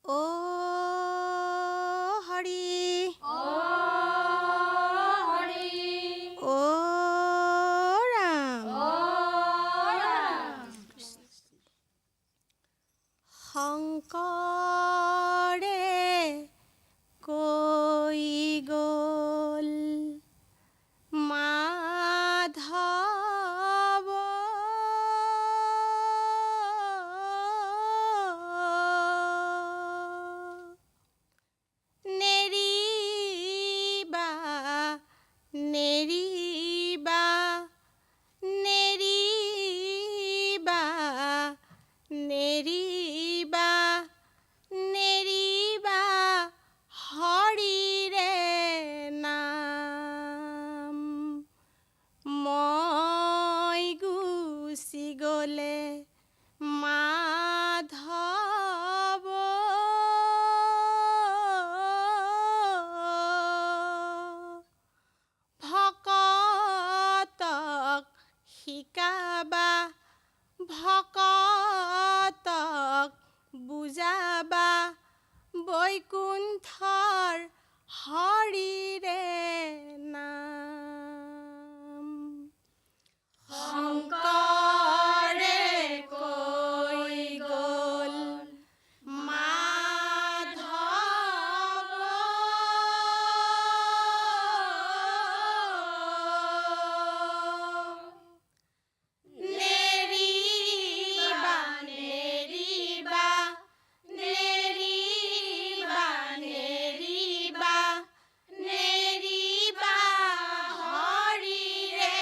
ও হৰি ও হৰি ও ৰাম ও ৰাম শংকৰে কৈ গ'ল মাধৱ নেৰিবা নেৰিবা নেৰিবা নেৰিবা নেৰিবা হৰিৰে নাম মই গুচি গ'লে মাধৱ ভকতক শিকাবা ভকতক বুজাবা বৈকুণ্ঠৰ হৰিৰে নাম শংকৰে কৈ গ'ল মাধৱ নেৰিবা নেৰিবা নেৰিবা নেৰিবা নেৰিবা হৰিৰে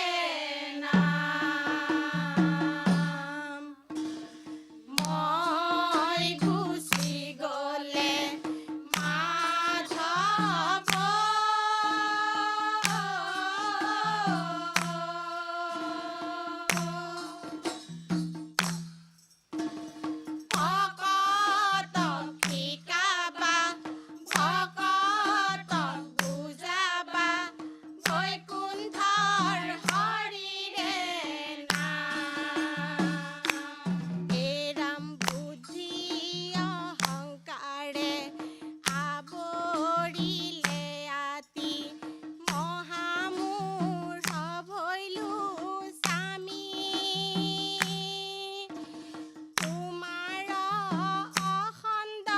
নাম মই গুচি গ'লে মাধৱ ভকতক শিকাবা ভকতক বুজাবা বৈকুণ্ঠৰ হৰিৰে নাম এৰাম বুদ্ধি অহংকাৰে আৱৰিলে আতি মহামূঢ় ভৈলো স্বামী তোমাৰ অখণ্ড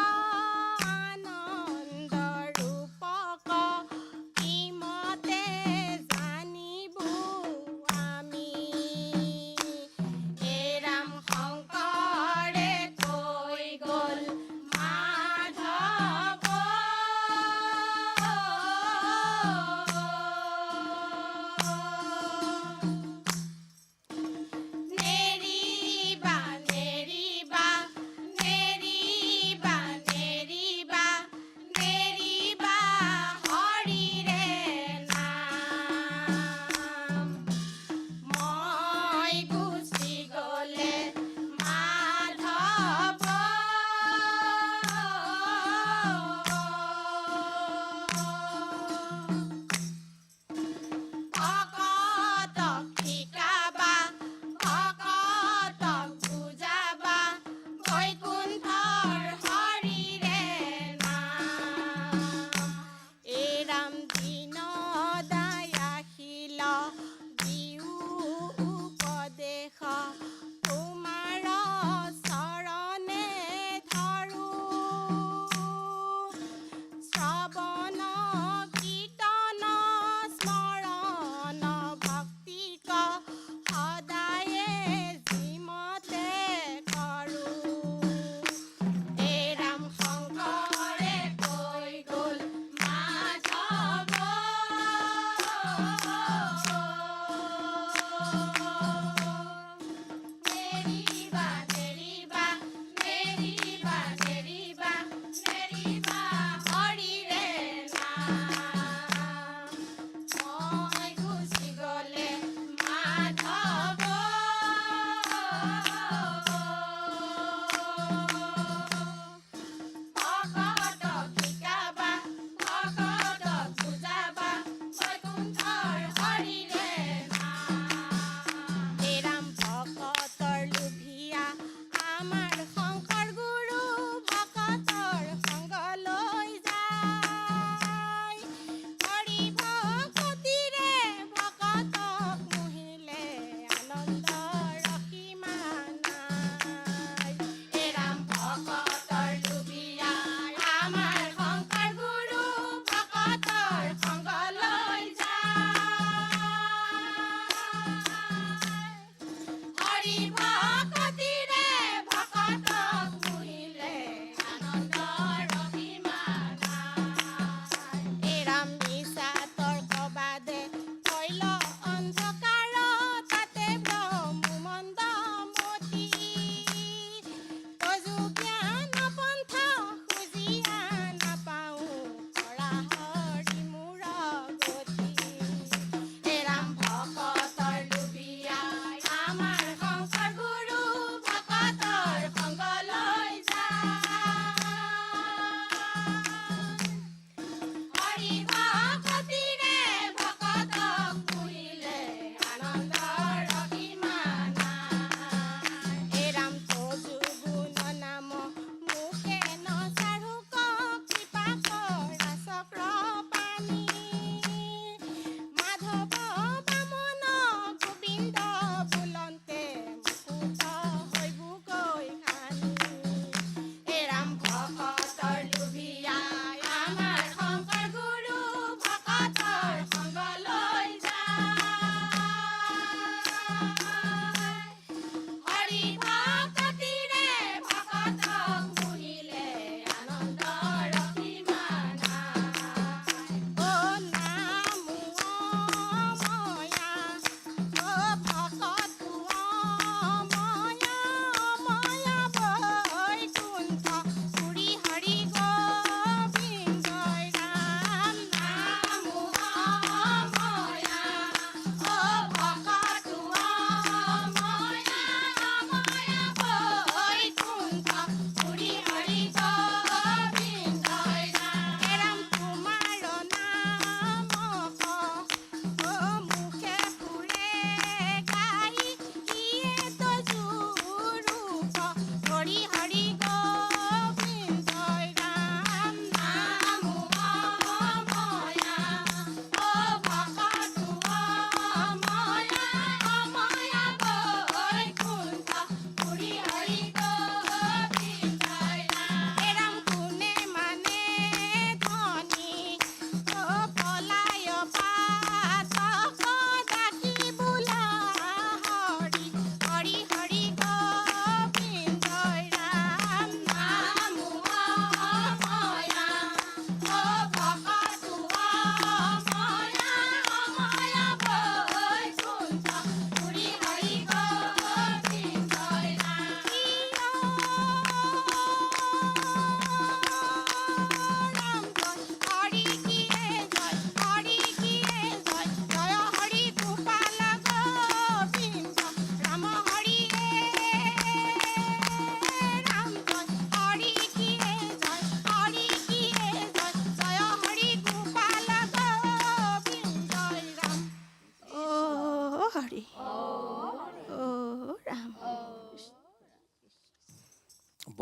আনন্দ ৰূপক কিমতে জানিবো আমি এৰাম শংকৰে কৈ গ'ল মাধৱ নেৰিবা নেৰিবা নেৰিবা নেৰিবা নেৰিবা হৰিৰে নাম মই গুচি গ'লে মাধৱ ভকতক শিকাবা ভকতক বুজাবা বৈকুণ্ঠৰ হৰিৰে নাম এৰাম দীন দয়াশীল দিও উপদেশ তোমাৰ চৰণে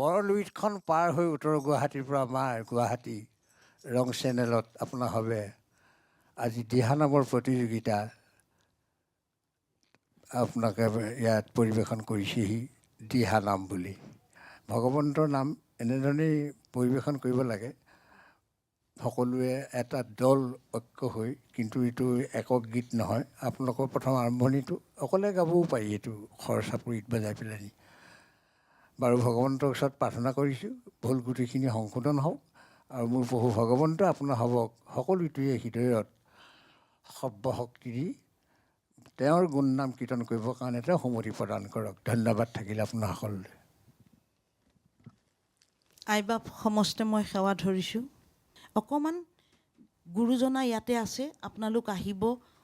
বৰলুইতখন পাৰ হৈ উত্তৰ গুৱাহাটীৰ পৰা আমাৰ গুৱাহাটী ৰং চেনেলত আপোনাৰ হবে আজি দিহানামৰ প্ৰতিযোগিতা আপোনাকে ইয়াত পৰিৱেশন কৰিছেহি দিহানাম বুলি। ভগৱন্তৰ নাম এনেধৰণেই পৰিৱেশন কৰিব লাগে, সকলোৱে এটা দল ঐক্য হৈ, কিন্তু এইটো একক গীত নহয়। আপোনালোকৰ প্ৰথম আৰম্ভণিটো অকলে গাবও পাৰি, এইটো খৰ চাপৰিত বজাই পেলাই। বাৰু ভগৱন্তৰ ওচৰত প্ৰাৰ্থনা কৰিছোঁ ভুল গোটেইখিনি সংশোধন হওক, আৰু মোৰ প্ৰভু ভগৱন্ত আপোনাৰ হ'বক সকলোটোৱে হৃদয়ত সৰ্বশক্তি দি তেওঁৰ গুণ নাম কীৰ্তন কৰিবৰ কাৰণে তেওঁ সমতি প্ৰদান কৰক। ধন্যবাদ থাকিলে আপোনাৰ সকলোলৈ। আই বাপ সমস্তে মই সেৱা ধৰিছোঁ। অকণমান গুৰুজনা ইয়াতে আছে, আপোনালোক আহিব,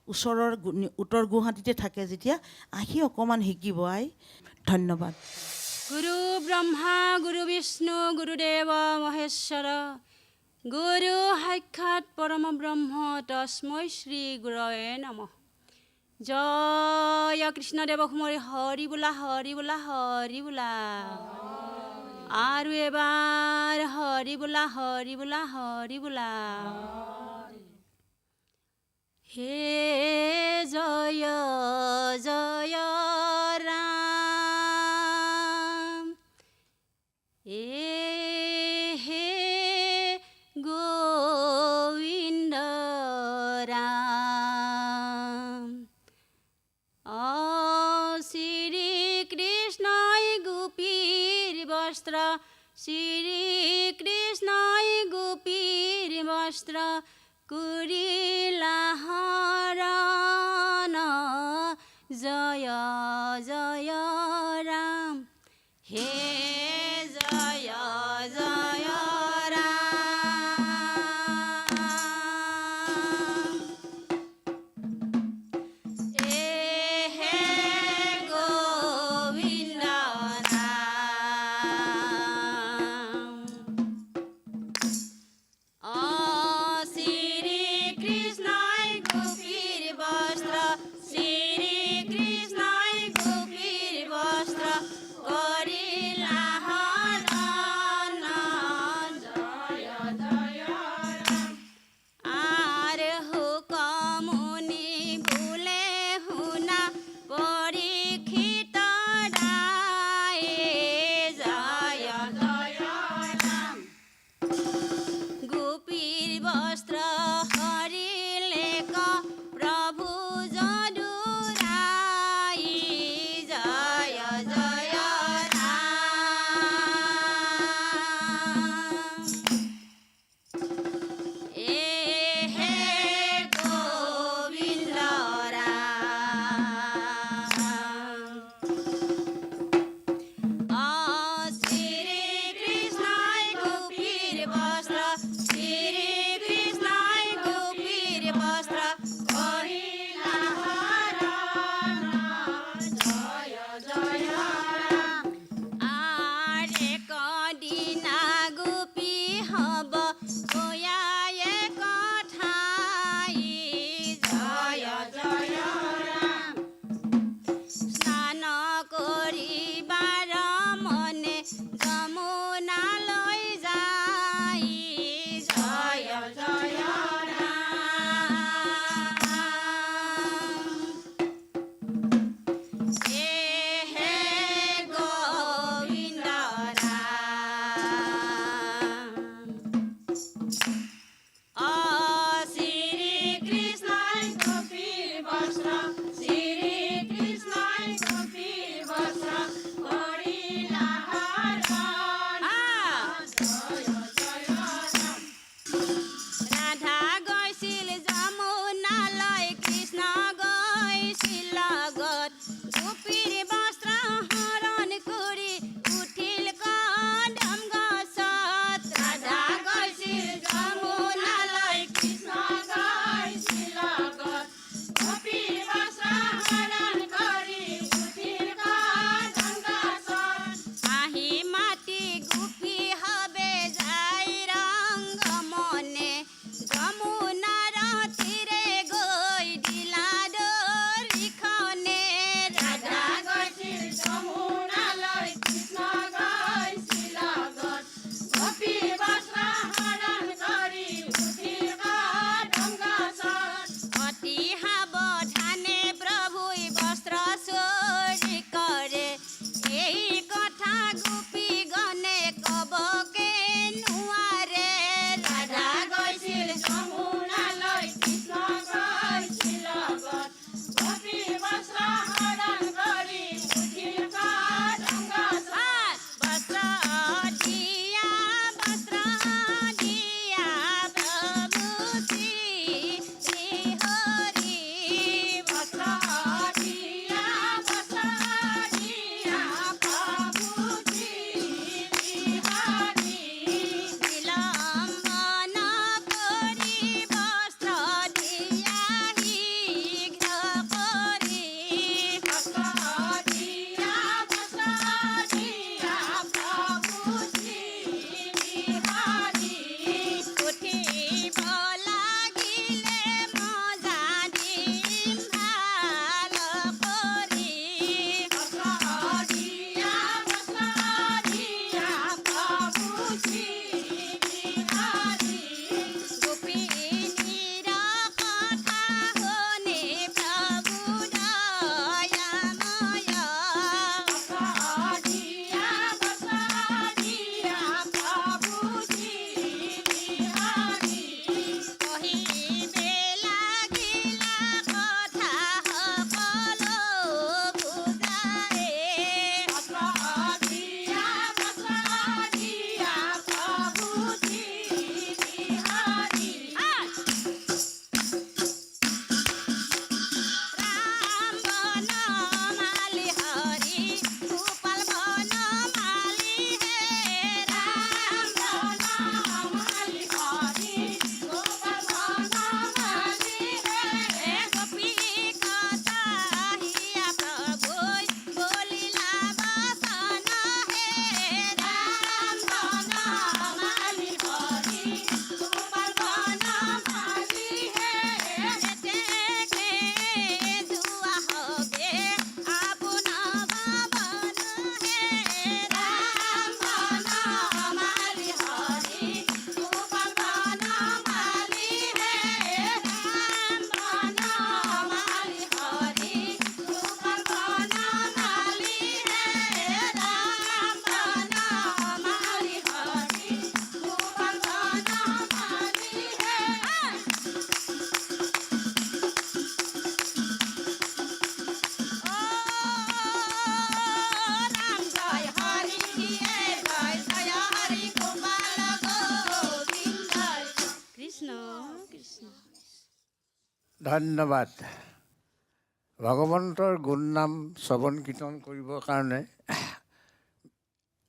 ওচৰৰ উত্তৰ গুৱাহাটীতে থাকে যেতিয়া, আহি অকণমান শিকিব আই। ধন্যবাদ। গুৰু ব্ৰহ্মা গুৰু বিষ্ণু গুৰুদেৱ মহেশ্বৰ গুৰু সাক্ষাৎ পৰম ব্ৰহ্ম তস্मै শ্ৰী গুৰৱে নমঃ। জয় কৃষ্ণদেৱ কুমাৰী হৰি বোলা হৰি বোলা হৰি বোলা। আৰু এবাৰ হৰি বোলা হৰি বোলা হৰি বোলা। হে জয় জয় ৰাম, এ হে গোবিন্দ ৰাম। শ্ৰী কৃষ্ণই গোপীৰ বস্ত্ৰ, শ্ৰী কৃষ্ণই গোপীৰ বস্ত্ৰ কৰিলা হৰণ। জয় জয় ৰাম, হে জয় জয় ৰাম, এ হে গোবিন্দ ৰাম। শ্ৰী কৃষ্ণই গোপীৰ বস্ত্ৰ, শ্ৰী কৃষ্ণই গোপীৰ বস্ত্ৰ কৰিলা যমুনালৈ যাই জয় জয় ৰাম হে গোবিন্দ ৰাম শ্ৰী কৃষ্ণই গোপীৰ বস্ত্ৰ শ্ৰী কৃষ্ণই গোপীৰ বস্ত্ৰ কৰিলা হৰণ ৰাধা গৈছিল যমুনালৈ কৃষ্ণ গৈছিল লগত গোপীৰ বস্ত্ৰ হৰণ কৰি উঠিল কদম গছত ৰাধা গৈছিল যমুনালৈ কৃষ্ণ গৈছিল লগত গোপীৰ বস্ত্ৰ হৰণ কৰি উঠিল কদম গছত আহি মাতি গোপী হবে যায় ৰংগ মনে যমুনাৰ তীৰে গৈ দিলা দৰিখনে ৰাধা গৈছিল যমুনালৈ কৃষ্ণ গৈছিল লগত গোপীৰ বস্ত্ৰ হৰণ কৰি উঠিল কদম গছত অতি সাৱধানে প্ৰভুই বস্ত্ৰ চুৰি কৰে এই কথা গোপী গণে কবকে নোৱাৰে ৰাধা গৈছিল যমুনালৈ কৃষ্ণ গৈছিল লগত গোপীৰ বস্ত্ৰ হৰণ কৰি উঠিল কদম গছত বস্ত্ৰ দিয়া প্ৰভু শ্ৰী হৰি বস্ত্ৰ দিয়া প্ৰভু শ্ৰী হৰি বিলম্ব নকৰি বস্ত্ৰ দিয়া শীঘ্ৰ কৰি বস্ত্ৰ দিয়া প্ৰভু শ্ৰী হৰি উঠিব লাগিলে মজা দিম ভাল কৰি বস্ত্ৰ দিয়া প্ৰভু শ্ৰী হৰি গোপিনীৰ কথা শুনি প্ৰভু দয়াময় বস্ত্ৰ দিয়া প্ৰভু শ্ৰী হৰি কহিবে লাগিলা কথা সকলো বুজায়ে বস্ত্ৰ দিয়া প্ৰভু শ্ৰী হৰি ৰাম বনমালী হৰি গোপাল বনমালী হে ৰাম বনমালী হৰি গোপাল বনমালী হে গোপী কছাহিয়া প্ৰভুই বলিলা বাচন হে ৰাম বনমালী হৰি গোপাল বনমালী হে তেকে যোৱা হবে আপোন ভৱন হে ৰাম বনমালী হৰি গোপাল বনমালী হে ৰাম বনমালী হৰি গোপাল বনমালী হে ৰাম বনমালী হৰি গোপাল বনমালী হে ৰাম জয় হৰি জয় জয় হৰি গোপাল গোবিন্দ কৃষ্ণ কৃষ্ণ ধন্যবাদ। ভগৱন্তৰ গুণ নাম শ্ৰৱণ কীৰ্তন কৰিবৰ কাৰণে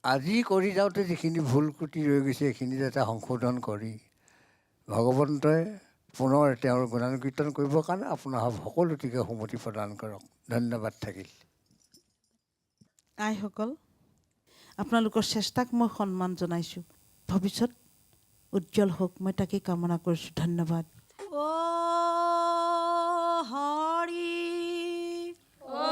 আজি কৰি যাওঁতে যিখিনি ভুল ক্ৰুটি ৰৈ গৈছে সেইখিনি যাতে সংশোধন কৰি ভগৱন্তই পুনৰ তেওঁৰ গুণানুকীৰ্তন কৰিবৰ কাৰণে আপোনাৰ সকলোটিকে সুমতি প্ৰদান কৰক। ধন্যবাদ থাকিল। আইসকল, আপোনালোকৰ চেষ্টাক মই সন্মান জনাইছোঁ। ভৱিষ্যত উজ্জ্বল হওক, মই তাকে কামনা কৰিছোঁ। ধন্যবাদ। ও হৰি ও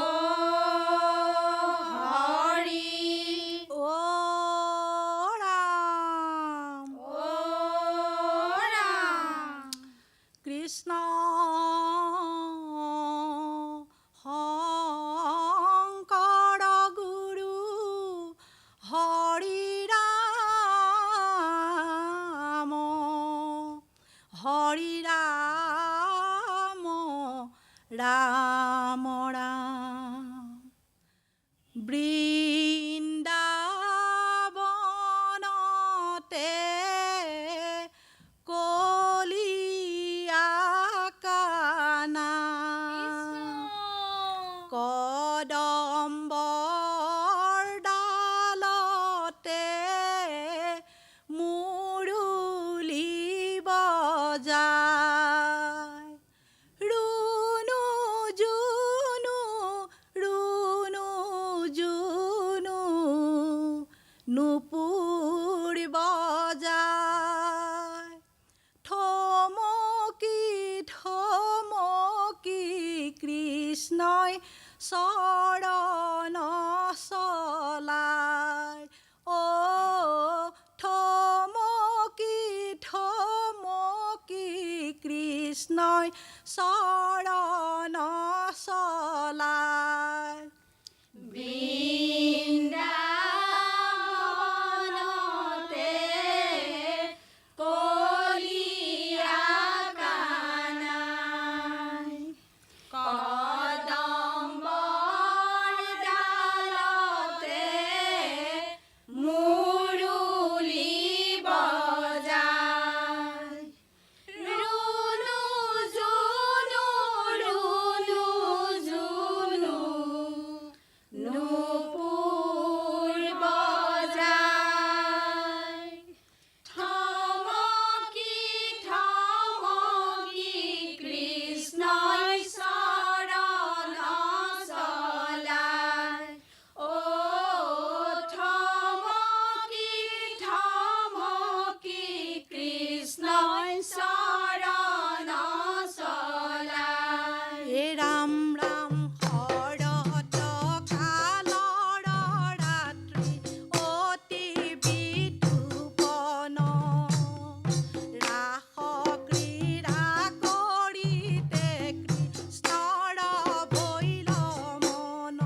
ৰাম ৰাম বৃন্দাবনতে কলিয়া কানা কদম্বৰ ডালতে মুৰুলি বজায় ৰুণু জুনু নুপুৰ বজায় থমকি কৃষ্ণই চৰণ চলায় অ থমকি কৃষ্ণই চৰণ চলায় বৃন্দাবনতে কলিয়া কানা কদম্বৰ ডালতে মুৰুলি বজায় ৰুণু জুনু নুপুৰ বজায় থমকি কৃষ্ণই চৰণ চলায় অ থমকি কৃষ্ণই চৰণ চলায় হে ৰাম ৰাম শৰৎ কালৰ ৰাত্ৰি অতি বিধুপন ৰাস ক্ৰীড়া কৰিতে কৃষ্ণৰ ভৈল মন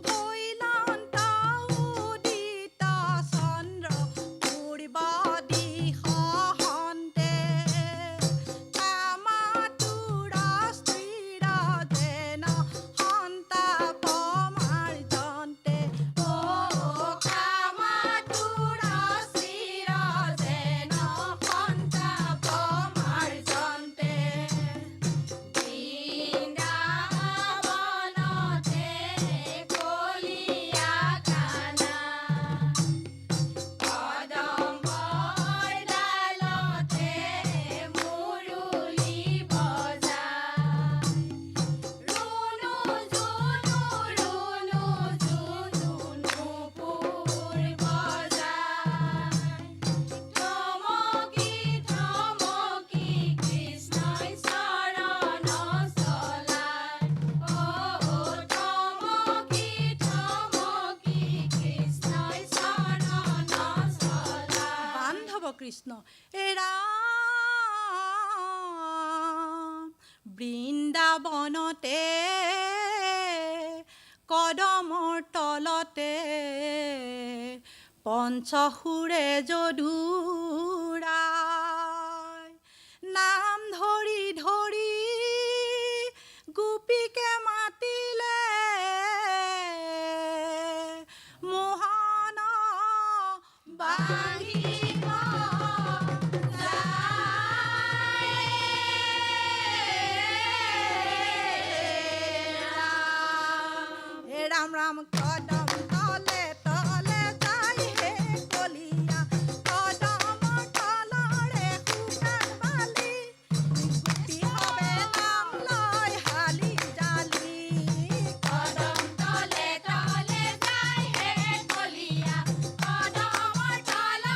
ভৈলন্ত উদিত চন্দ্ৰ পূৰ্ব দিশন্তে কামাতুৰ স্থিৰ যেন সন্তাপ মাৰ্জন্তে অ কামাতুৰ স্থিৰ যেন সন্তাপ মাৰ্জন্তে বৃন্দাবনতে কলিয়া কানা কদম্বৰ ডালতে মুৰুলি বজায় ৰুণু জুনু নুপুৰ বজায় থমকি কৃষ্ণই চৰণ চলায় অ থমকি কৃষ্ণই চৰণ চলায় বান্ধৱ কৃষ্ণ হে ৰাম বৃন্দাবনতে কদমৰ তলতে পঞ্চসুৰে যদুৰায় নাম ধৰি গোপীকে মাতিলে মোহন বাঁধিব যায়। ৰাম ৰাম কদম তলে তলে যায় হে কলিয়া কদম তলৰে শুকান বালি গোপী হবে নাম লয় হালি জালি কদম তলে তলে যায় হে কলিয়া কদম তলৰে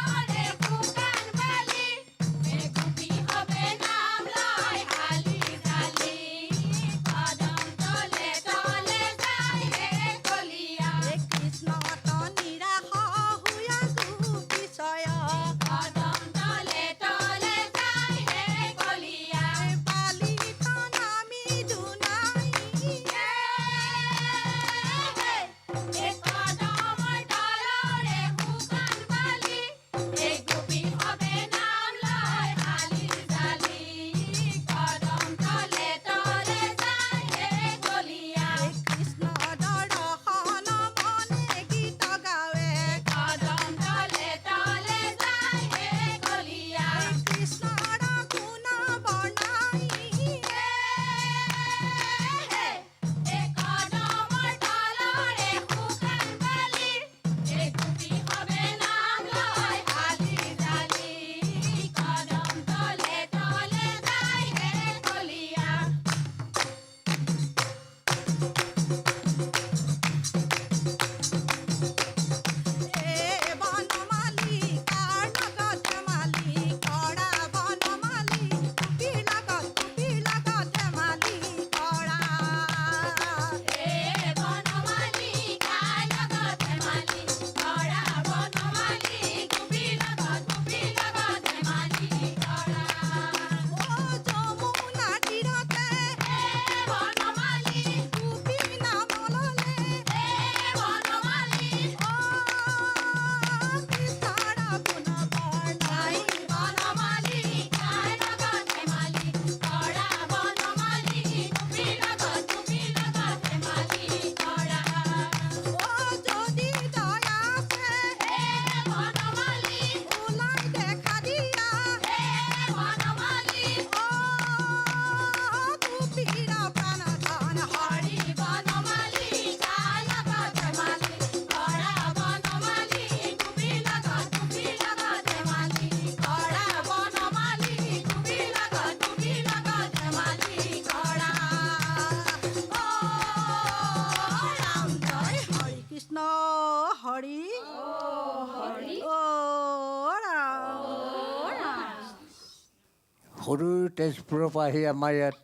সৰু তেজপুৰৰ পৰা আহি আমাৰ ইয়াত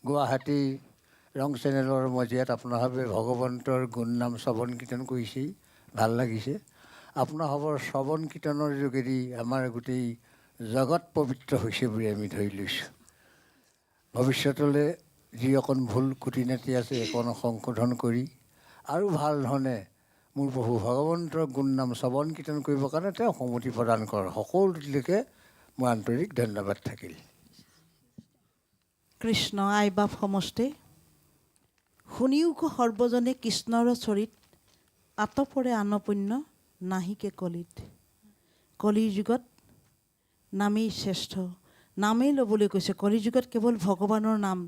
গুৱাহাটী ৰং চেনেলৰ মজিয়াত আপোনাৰভাৱে ভগৱন্তৰ গুণ নাম শ্ৰৱণ কীৰ্তন কৰিছেই, ভাল লাগিছে। আপোনাৰভাৱৰ শ্ৰৱণ কীৰ্তনৰ যোগেদি আমাৰ গোটেই জগত পবিত্ৰ হৈছে বুলি আমি ধৰি লৈছোঁ। ভৱিষ্যতলৈ যি অকণ ভুল খুটি নাতি আছে অকণ সংশোধন কৰি আৰু ভাল ধৰণে মোৰ প্ৰভু ভগৱন্তৰ গুণ নাম শ্ৰৱণ কীৰ্তন কৰিবৰ কাৰণে তেওঁ সন্মতি প্ৰদান কৰক। সকলোলৈকে মোৰ আন্তৰিক ধন্যবাদ থাকিল। কৃষ্ণ আই বাপ সমষ্টি শুনিওক সৰ্বজনে কৃষ্ণৰ চৰিত আতপৰে আনপুণ্য নাহিকে কলিত। কলিৰ যুগত নামেই শ্ৰেষ্ঠ, নামেই ল'বলৈ কৈছে। কলিৰ যুগত কেৱল ভগৱানৰ নাম,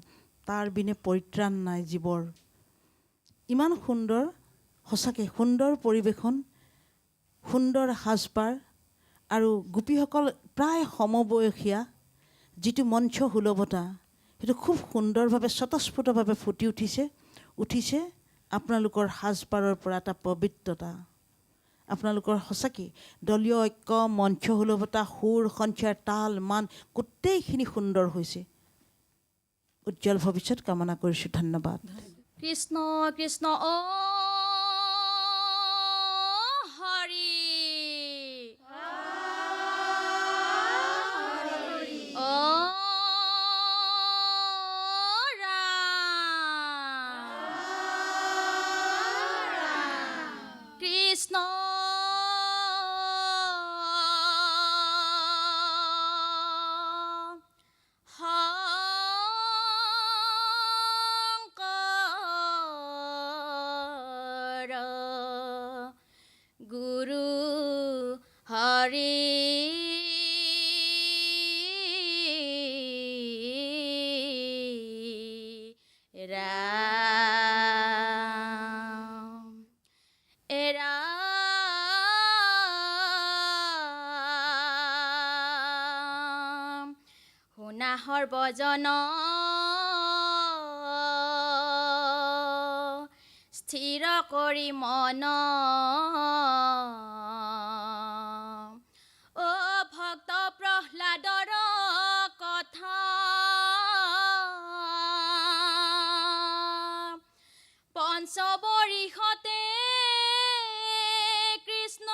তাৰ বিনে পৰিত্ৰাণ নাই জীৱৰ। ইমান সুন্দৰ, সঁচাকৈ সুন্দৰ পৰিৱেশন, সুন্দৰ সাজপাৰ আৰু গোপীসকল প্ৰায় সমবয়সীয়া, যিটো মঞ্চ সুলভতা সেইটো খুব সুন্দৰভাৱে স্বতঃস্ফূৰ্তভাৱে ফুটি উঠিছে আপোনালোকৰ সাজপাৰৰ পৰা এটা পবিত্ৰতা। আপোনালোকৰ সঁচাকৈ দলীয় ঐক্য, মঞ্চ সুলভতা, সুৰ সঞ্চাৰ, তাল মান গোটেইখিনি সুন্দৰ হৈছে। উজ্জ্বল ভৱিষ্যত কামনা কৰিছোঁ। ধন্যবাদ। কৃষ্ণ কৃষ্ণ অ হৰি অ ৰাম কৃষ্ণ গুৰু হৰি ৰাম ৰাম শুনা সৰ্বজন স্থিৰ কৰি মন অ ভক্ত প্ৰহ্লাদৰ কথা পঞ্চবৰিষতে কৃষ্ণ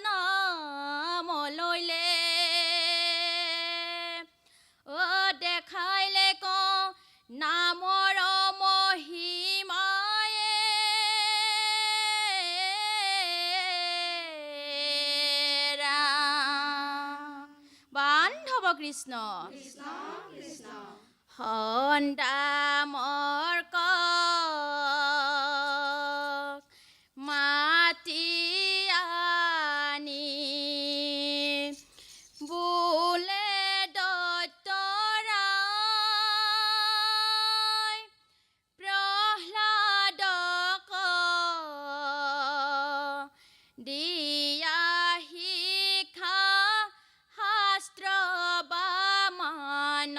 নাম লৈলে অ দেখাইলে ক নামৰ মহিমায়ে ৰাম বান্ধৱ কৃষ্ণ সন্দামৰ মাতি আনি বোলে দত্তৰাই প্ৰহ্লাদক দিয়া শিক্ষা শাস্ত্ৰ বামান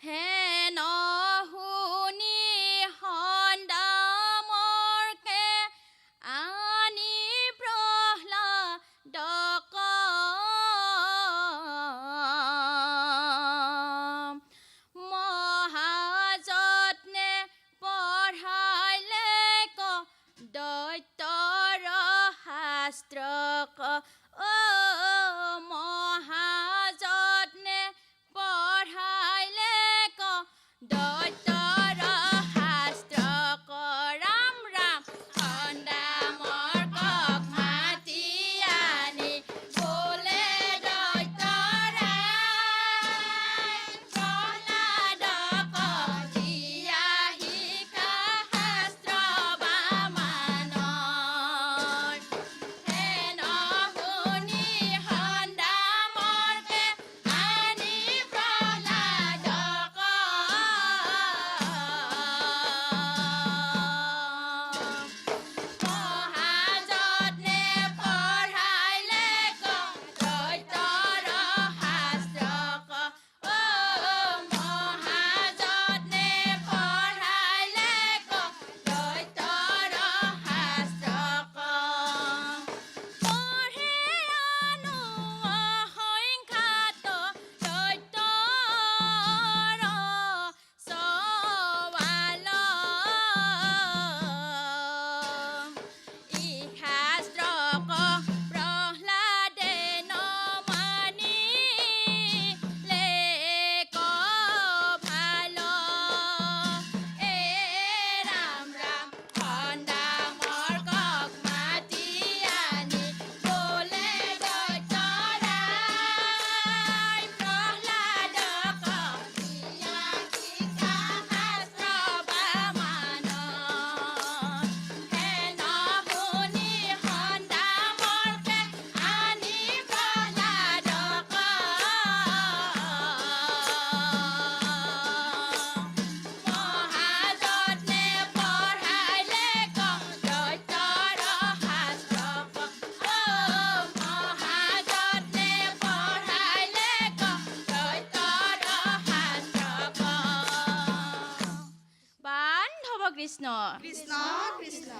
হেন শুনি সন্দামৰকে আনি প্ৰহ্লাদক মহাযত্নে পঢ়াইলে ক দৈত্যৰ শাস্ত্ৰক অ মহাযত্নে পঢ়াইলে ক দৈত্যৰ শাস্ত্ৰক ৰাম ৰাম সন্দামৰ কক মাতি আনি বোলে দৈত্যৰাই প্ৰহ্লাদক দিয়া শিক্ষা শাস্ত্ৰ বামান হেন প্ৰহ্লাদে নমানিলে ভাল এ ৰাম ৰাম খণ্ডামৰ কক মাতি আনি বোলে দৈত্যৰাই প্ৰহ্লাদক দিয়া শিক্ষা শাস্ত্ৰ বামান হে নশুনি খণ্ডামৰকে আনি প্ৰহ্লাদক মহাযত্নে পঢ়াইলে দৈত্যৰ শাস্ত্ৰ মহাযত্নে পঢ়াইলে দৈত্যৰ শাস্ত্ৰ বান্ধৱ কৃষ্ণ কৃষ্ণ কৃষ্ণ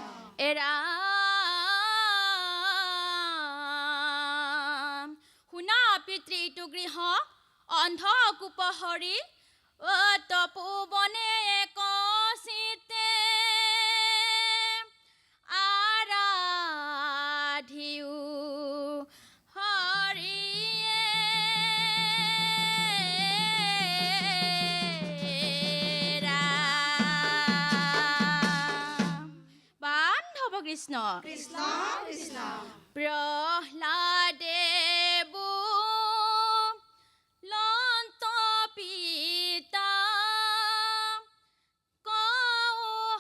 এৰাম শুনা পিতৃটো গৃহ অন্ধ কুপহৰি তপোবনে কচিতে আৰাধিও হৰিয়ে ৰাম বান্ধৱ কৃষ্ণ কৃষ্ণ কৃষ্ণ প্ৰহ্লাদে লন্ত পিতা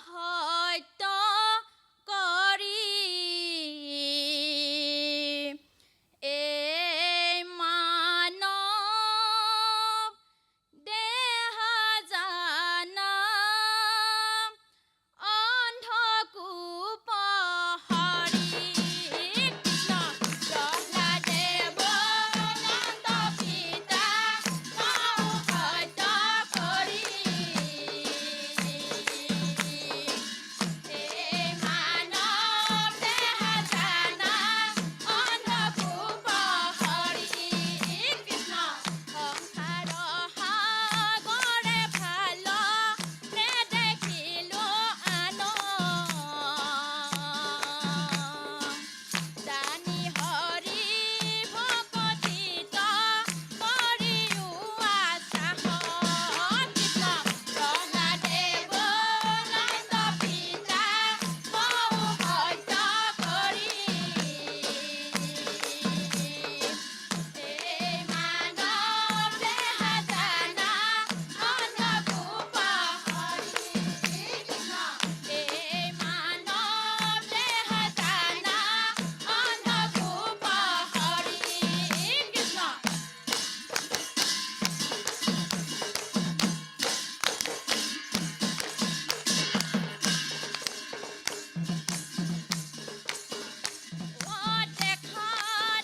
সত্য কৰি এই মানৱ দেহ জানা অন্ধকূপহৰি কৃষ্ণ প্ৰহ্লাদে লন্ত পিতা সত্য কৰি এই মানৱ দেহ জানা অন্ধকূপহৰি কৃষ্ণ সংসাৰ সাগৰে ভাল নেদেখিলো আন জানি হৰি ভকতিত কৰিও আশ্বাস কৃষ্ণ প্ৰহ্লাদে লন্ত পিতা সত্য কৰি এই মানৱ দেহ জানা অন্ধকূপহৰি কৃষ্ণ এই মানৱ দেহ জানা অন্ধকূপহৰি কৃষ্ণ দেখা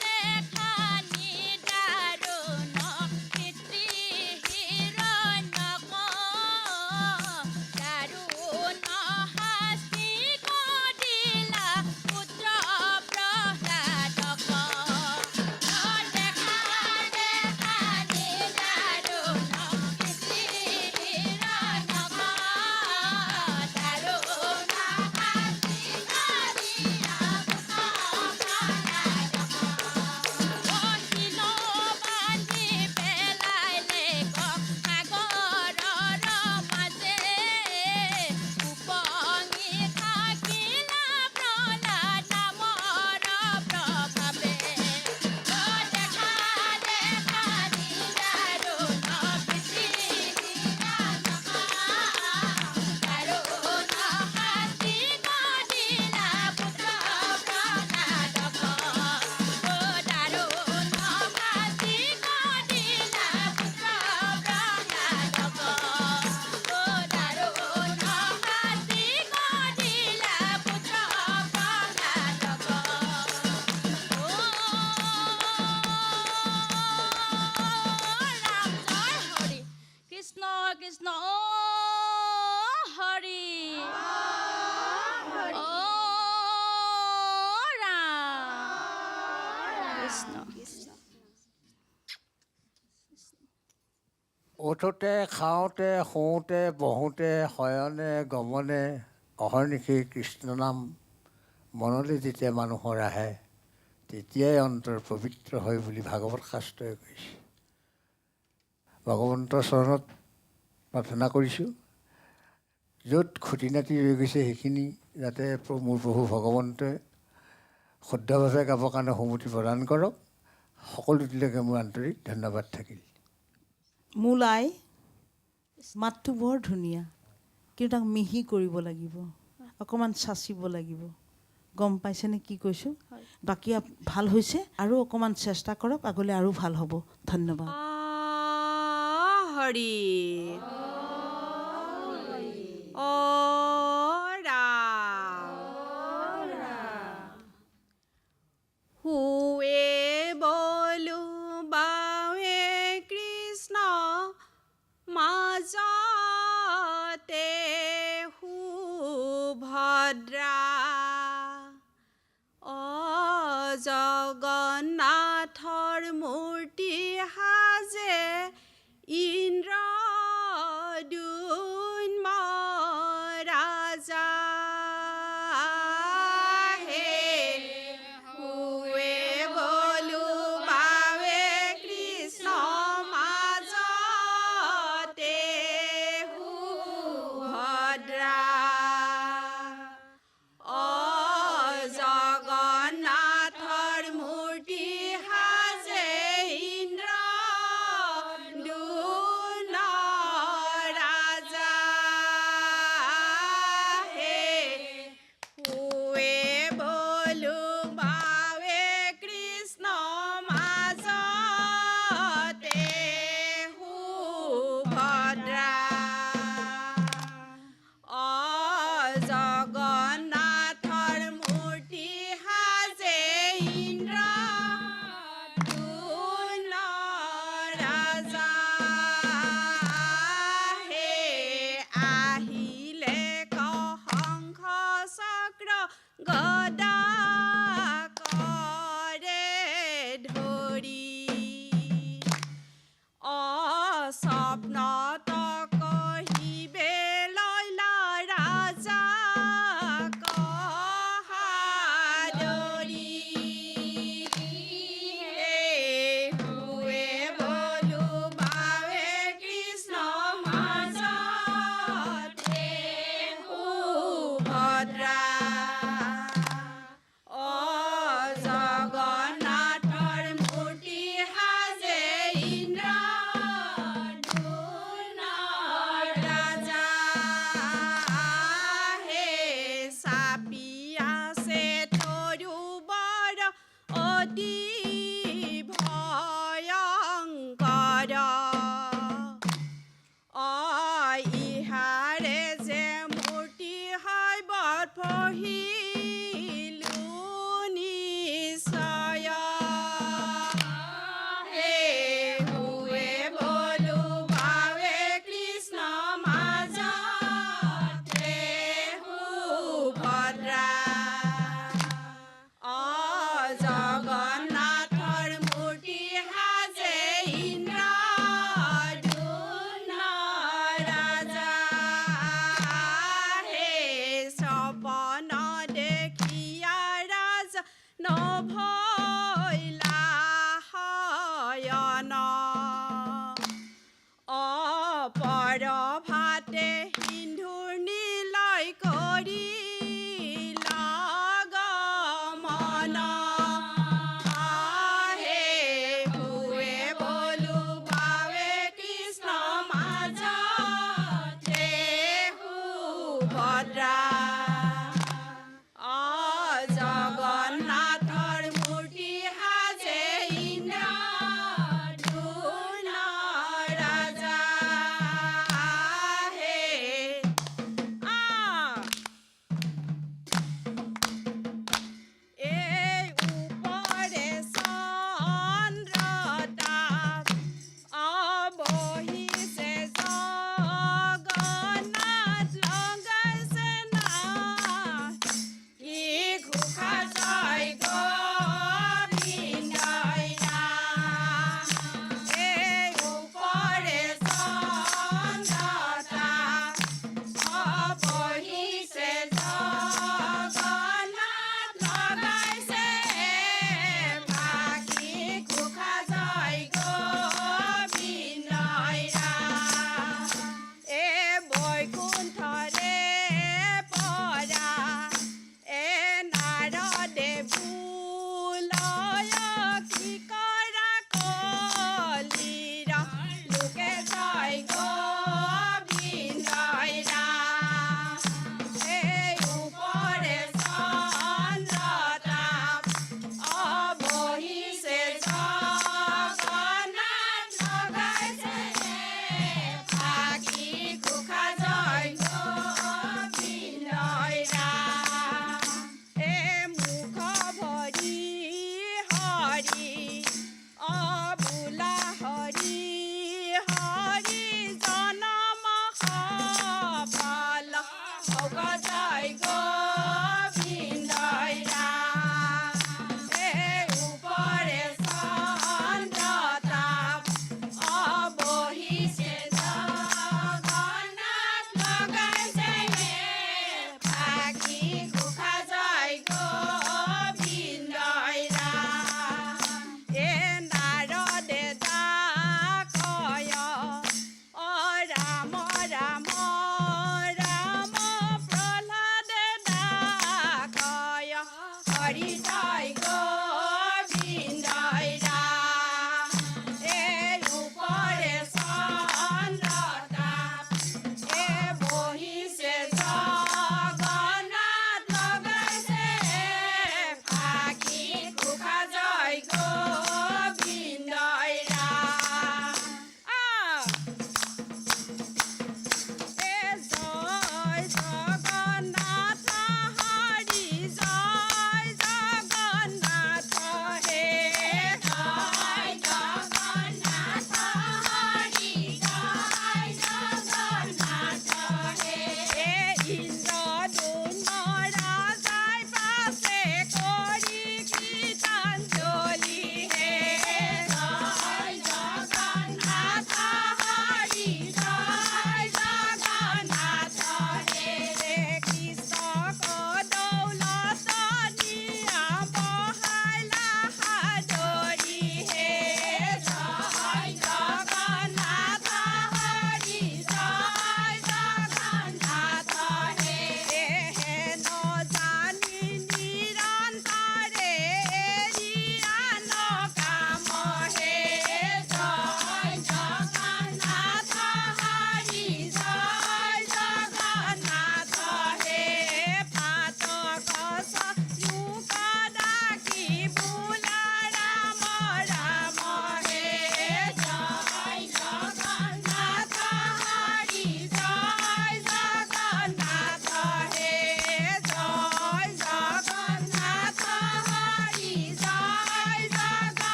দেখা নিদাৰুণ পিতৃ হিৰণ্যক দাৰুণ শাস্তি দিলা পুত্ৰ প্ৰহ্লাদক দেখা দেখা নিদাৰুণ পিতৃ হিৰণ্যক দাৰুণ শাস্তি দিলা কহিল বান্ধি পেলাইলে সাগৰৰ মাজে উপঙি থাকিলা প্ৰহ্লাদ নামৰ প্ৰভাৱে দেখা দেখা নিদাৰুণ পিতৃ হিৰণ্যক দাৰুণ শাস্তি দিলা পুত্ৰ প্ৰহ্লাদক দাৰুণ শাস্তি দিলা পুত্ৰ প্ৰহ্লাদক দাৰুণ শাস্তি দিলা পুত্ৰ প্ৰহ্লাদক ৰাম জয় হৰি কৃষ্ণ কৃষ্ণ হৰি ৰাম কৃষ্ণ উঠোতে খাওঁতে শুওঁতে বহোঁতে শয়নে গমনে অহৰ্নিশি কৃষ্ণ নাম মনলৈ যেতিয়া মানুহৰ আহে তেতিয়াই অন্তৰ পবিত্ৰ হয় বুলি ভাগৱত শাস্ত্ৰই কৈছে। ভগৱন্তৰ চৰণত প্ৰাৰ্থনা কৰিছোঁ, য'ত খুটি নাতি ৰৈ গৈছে সেইখিনি যাতে মোৰ প্ৰভু ভগৱন্তই শুদ্ধভাৱে গাবৰ কাৰণে সন্মতি প্ৰদান কৰক। সকলোটিলৈকে মোৰ আন্তৰিক ধন্যবাদ থাকিল। মূল আই মাতটো বৰ ধুনীয়া, কিন্তু তাক মিহি কৰিব লাগিব, অকণমান চাচিব লাগিব। গম পাইছেনে কি কৈছোঁ? বাকী ভাল হৈছে, আৰু অকণমান চেষ্টা কৰক, আগলৈ আৰু ভাল হ'ব। ধন্যবাদ। হৰি অ ৰাম হুৱে বলো বাৱে কৃষ্ণ মাজতে সুভদ্ৰা জগন্নাথৰ মূৰ্তি সাজে ইন্দ্ৰ দুন্ম ৰাজা হে হুৱে বলো বাৱে কৃষ্ণ মাজতে সুভদ্ৰা জগন্নাথৰ মূৰ্তি সাজে ইন্দ্ৰ দুন ৰাজা হে হুৱে বলো বাৱে কৃষ্ণ মাজতে সুভদ্ৰা জগন্নাথৰ মূৰ্তি সাজে ইন্দ্ৰ দুন ৰাজা হে আহিলে শংখ চক্ৰ গদা কৰে ধৰি স্বপ্নত কহিবে লয়লা ৰাজা কহাদৰি হুৱে বলো বাৱে কৃষ্ণ মাজতে সুভদ্ৰা জগন্নাথৰ মূৰ্তি সাজে ইন্দ্ৰ দুন ৰাজা হে চাপি আছে তৰুবৰ অতি ভয়ংকৰ ইহাৰে যে মূৰ্তি হয় বৰ পঢ়িলো নিশ্চয় হে হুৱে বলো বাৱে কৃষ্ণ মাজতে সুভদ্ৰা জগন্নাথৰ মূৰ্তি সাজে ইন্দ্ৰ দুন ৰাজা হে সপন দেখিয়া ৰাজা নভৈলা শয়ন অপৰ ভাতে সিন্ধুৰ নিলয় কৰি গমন হে হুৱে বলো বাৱে কৃষ্ণ মাজতে সুভদ্ৰা জগন্নাথৰ মূৰ্তি সাজে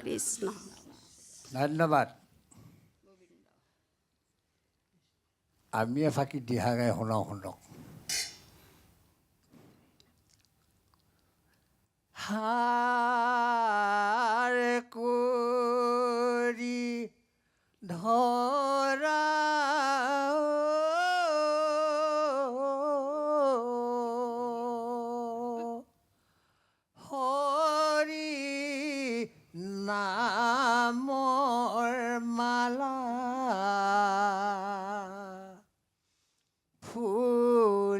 কৃষ্ণ ধন্যবাদ। আমি এফাকি দিহা গাই শুনাওঁ, শুনক। হাৰ কৰি ধৰা হৰি নামৰ মালা ফুলিছে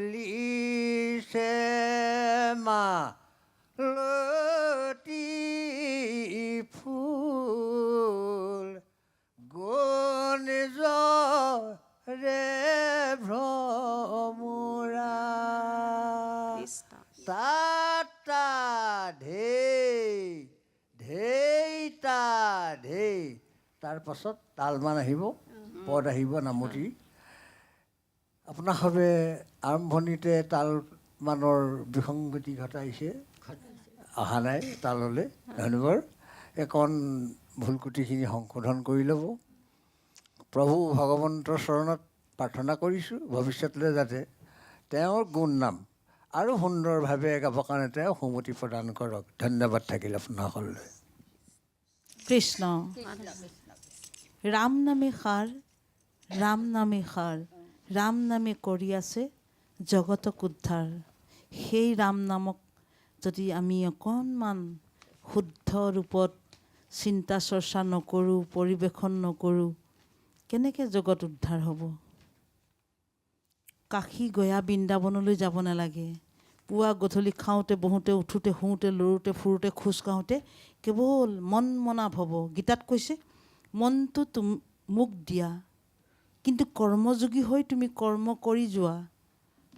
মালতী ফুল গুণজৰে ভ্ৰমৰা কৃষ্ণ তাতা ঢেই তাৰ পাছত তালমান আহিব, পদ আহিব নামতি। আপোনাৰ সবে আৰম্ভণিতে তালমানৰ বিসংগতি ঘটাইছে, অহা নাই তাললৈ। ধন্যবাদ। একণ ভুলকুটিখিনি সংশোধন কৰি ল'ব। প্ৰভু ভগৱন্তৰ চৰণত প্ৰাৰ্থনা কৰিছোঁ ভৱিষ্যতলৈ যাতে তেওঁৰ গুণ নাম আৰু সুন্দৰভাৱে গাবৰ কাৰণে তেওঁ সুমতি প্ৰদান কৰক। ধন্যবাদ থাকিল আপোনাসকললৈ। কৃষ্ণ ৰাম নামে সাৰ, ৰাম নামে সাৰ, ৰাম নামে কৰি আছে জগতক উদ্ধাৰ। সেই ৰাম নামক যদি আমি অকণমান শুদ্ধ ৰূপত চিন্তা চৰ্চা নকৰোঁ, পৰিৱেশন নকৰোঁ, কেনেকৈ জগত উদ্ধাৰ হ'ব? কাশী গয়া বৃন্দাবনলৈ যাব নালাগে। পুৱা গধূলি খাওঁতে বহোঁতে উঠোঁতে শুওঁতে লৰোঁতে ফুৰোঁতে খোজ কাঢ়োঁতে কেৱল মন মনাভ হ'ব। গীতাত কৈছে মনটো মোক দিয়া, কিন্তু কৰ্মযোগী হৈ তুমি কৰ্ম কৰি যোৱা,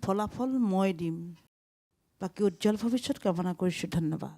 ফলাফল মই দিম। বাকী উজ্জ্বল ভৱিষ্যত কামনা কৰিছোঁ। ধন্যবাদ।